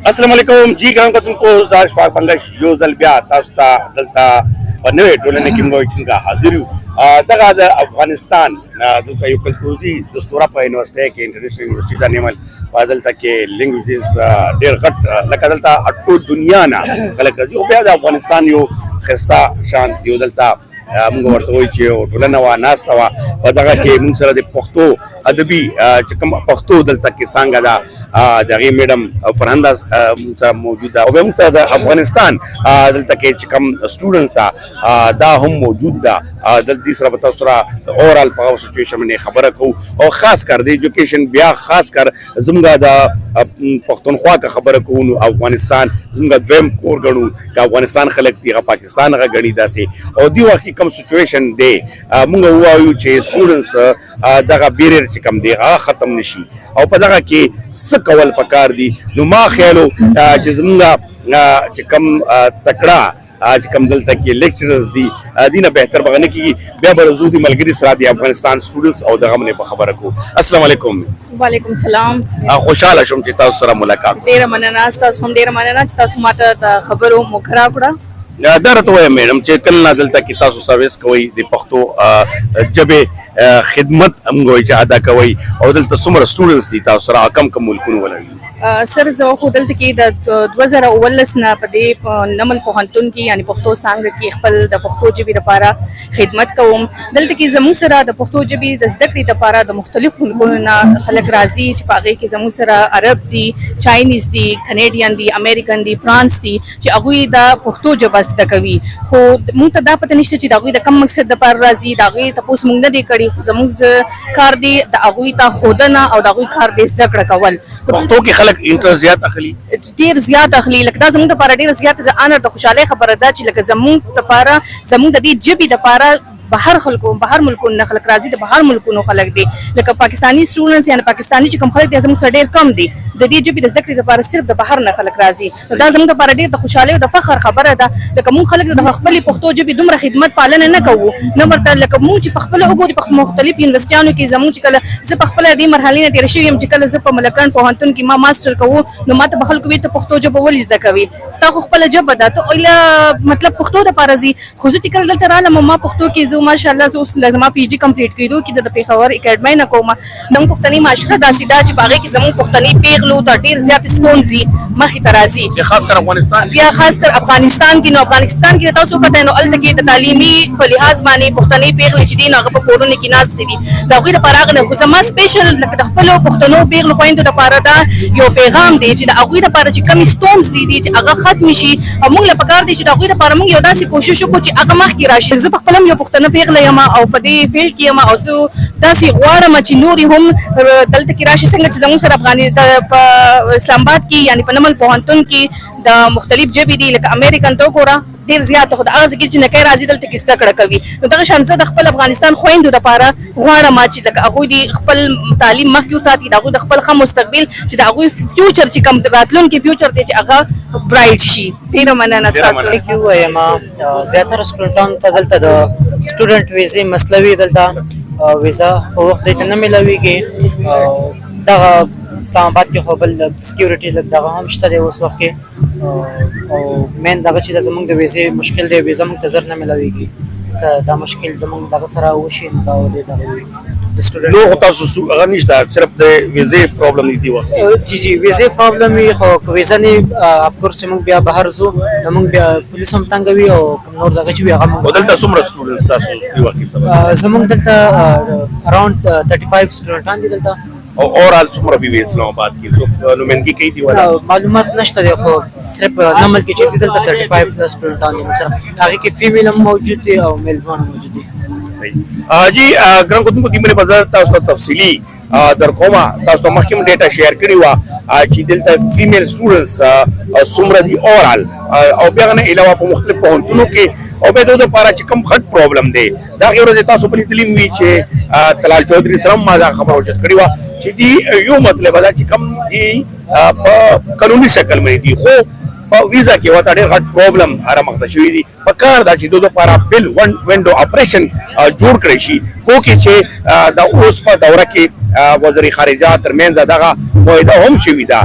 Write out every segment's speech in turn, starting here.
अस्सलाम वालेकुम जी ګران کتونکو دا شفاق بنگش یو ځل بیا تاسو ته دلته په نوې ټولنه کې موږ څنګه حاضر یو دغه د افغانستان دلته یو کلتوري دستوره په یونیورسيټي کې انټرنیشنل یونیورسيټي د نیمل په دلته کې لینګویجز ډېر غټ لکه دلته ټول دنیا نه خلک راځي او بیا د افغانستان یو خسته شان یو دلته موږ ورته وایو چې ټولنه وا ناسته وه په دغه کې موږ سره د پښتو ادبي چې کوم پښتو دلته کې څنګه ده د هغې میډم فرهنده موږ سره موجود ده او بیا موږ سره د افغانستان دلته کې چې کوم سټوډنټس ده دا هم موجود ده دې سره به تاسو سره اورال په سچویشن باندې خبره کوو او خاص کر د ایجوکیشن بیا خاص کر زموږ د پښتونخوا که خبره کوو نو افغانستان زموږ دویم کور ګڼو که افغانستان خلک دي هغه پاکستان هغه ګڼي داسې او دې وخت کې کوم سچویشن دی موږ ووایو چې سټوډنټس دغه بیریر چې کوم دی هغه ختم نشي او په دغه کې څه کول پکار دي نو ما خیالو چې زموږ چې کوم تکړه چې کوم دلته کې لیکچررز دي دینه بهتر بغنه کیږي بیا به زو دي ملګری سره د افغانستان سټوډنټس او دغه باندې په خبره کو السلام علیکم وعلیکم السلام خوشاله شوم چې تاسو سره ملاقات ډیره مننه تاسو هم ډیره مننه چې تاسو ماته د خبرو مخرا کړه دا راته وایم میډم چې کله دلته کې تاسو سرویس کوئ د پښتو ژبې خدمت هم کوئ چې ادا کوئ او دلته څومره سټوډنټس دي تاسو سره کم ملکونه ولري سر زه خو دلته کې د 2019 نه په دې نمل پوهنتون کې یعنی پښتو څانګه کې خپل د پښتو ژبې لپاره خدمت کوم دلته کې زموږ سره د پښتو ژبې د زده کړې لپاره د مختلفو ملکونو نه خلک راځي چې په هغې کې زموږ سره عرب دي چاینیز دي کنیډین دي امریکن دي فرانس دي چې هغوی د پښتو ژبه زده کوي خو موږ ته دا پته نشته چې د هغوی د کم مقصد لپاره راځي د هغوی تپوس موږ نه دی کړی خو زموږ کار دی د هغوی ته ښودنه او د هغوی کار دی زده کړه کول پښتو کې خلک انټرست زیات اخلي ډیر زیات اخلي لکه دا زموږ لپاره ډیره زیاته د انر د خوشحالۍ خبره ده چې لکه زموږ لپاره زموږ د دې ژبې لپاره بهر خلکو بهر ملکونو نه خلک راځي د بهر ملکونو خلک دي لکه پاکستاني سټوډنټس یعنی پاکستاني چې کوم خلک دي زموږ سره ډیر کم دي د دې ژبې د زده کړې لپاره صرف د بهر نه خلک راځي دا زموږ لپاره ډیر د خوشحالۍ او د فخر خبره ده لکه موږ خلک د خپلې پښتو ژبې دومره خدمت پالنه نه کوو نه ورته لکه موږ چې په خپله وګورو په مختلف یونیورسټیانو کې زموږ چې کله زه په خپله دې مرحلې نه تېره شوې یم چې کله زه په ملکان پوهنتون کې ما ماسټر کوو نو ما ته به خلکو وایي ته پښتو ژبه ولې زده کوې ستا خو خپله ژبه ده ته اوله مطلب پښتو دپاره ځي خو زه چې کله دلته رالم ما پښتو کې زه ماشاءالله زه اوس زما پی ایچ ډي کمپلیټ کېدو کې د پېښور اکاډمۍ نه کومه زموږ پښتني معاشره داسې ده چې په هغې کې زموږ پښتني پېغلو ته ډېر زیات ستونزې مخې ته راځي خاص کر افغانستان بیا خاص کر افغانستان کې نو افغانستان کې تاسو کته نو الته کې د تعلیمي په لحاظ باندې پښتني پیغلې چې دي نو هغه په کورونو کې ناست دي دا غوړي لپاره غنه خو زما سپیشل لکه د خپل پښتنو پیغلو خويندو لپاره دا یو پیغام دی چې د هغه لپاره چې کمی ستونز دي چې هغه ختم شي او موږ لپاره کار دي چې د هغه لپاره موږ یو داسې کوشش وکړو چې هغه مخ کې راشي زه په خپل یو پښتنه پیغله یم او په دې فیلډ کې یم او زه داسې غواړم چې نوري هم دلته کې راشي څنګه چې زموږ سره په اسلام آباد کې یعنی په نمل پوهنتون کې د مختلف ژبې دي لکه امریکن ته وګوره ډېر زیات خو د هغه ځای کې چې نکۍ راځي دلته کې زده کړه کوي نو دغه شان زه د خپل افغانستان خویندو دپاره غواړم چې لکه هغوی د خپل تعلیم مخکې وساتي د هغوی د خپل ښه مستقبل چې د هغوی فیوچر چې کوم راتلونکي فیوچر دی چې هغه برایټ شي ډېره مننه ستاسو کې ووایم زیاتره سټوډنټانو ته دلته د سټوډنټ ویزې مسله وي دلته ویزا په وخت ته نه میلاویږي دغه اسلام آباد کې خو بل سکیورټي دغه هم شته دی اوس وخت کې او مین دغه چې زموږ د ویزې مشکل دی ویزا موږ ته زر نه میلاویږي دا مشکل زموږ دغه سره وشي نو دا ولې دغه نو خو تاسو هغه نشته صرف د ویزې پرابلم دی وخت جی ویزې پرابلم وي خو ویزا نه اف کورس چې موږ بیا بهر ځو نو موږ بیا پولیس هم تنګوي او کوم نور دغه چې هغه موږ دلته څومره سټوډنټس تاسو دی وخت سره زموږ دلته اراوند 35 سټوډنټان دي دلته او اورال څومره وی اسلام آباد کې څو نومندګي کوي دی ولا معلومات نشته دی خو صرف نمل کې چې دلته 35 پلس سټوډنټان دي مثلا هغه کې فیمیل هم موجود دي او میل هم موجود دي جی ګران کوم د دې بازار تاسو تفصیلی در کومه تاسو مخکې ډیټا شیر کړی و چې دلته فیمیل سټوډنټس څومره دي اورال او بیا نه علاوه په مختلف پوهنتونونو کې او به د لپاره چې کوم غټ پرابلم دی دا غیر تاسو په لیدلین وی چې طلال چودھری سره ما دا خبر اوچت کړی و چې دی یو مطلب دا چې کوم دی په قانوني شکل باندې دی خو په ویزا کې وته ډېر غټ پرابلم رامخته شوی دی په کار دا چې دوی لپاره بل وینډو اپریشن جوړ کړی شي کوکې چې د اوس په دوره کې وزیر خارجه ترمنځ دغه معاهده هم شوې ده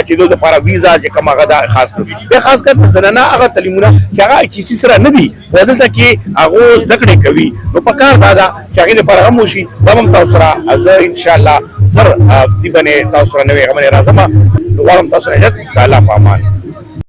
چې دوی لپاره ویزا چې کوم هغه د خاص کړي به خاص کر زنانه هغه تعلیمونه چې هغه چې سره نه دي ودلته کې هغه زده کړې کوي نو په کار دا چې هغه لپاره هم وشي دا هم تاسو سره زه ان شاء الله زر دی باندې تاسو سره نوې خبرې راځم نو وایم تاسو نه د الله په امان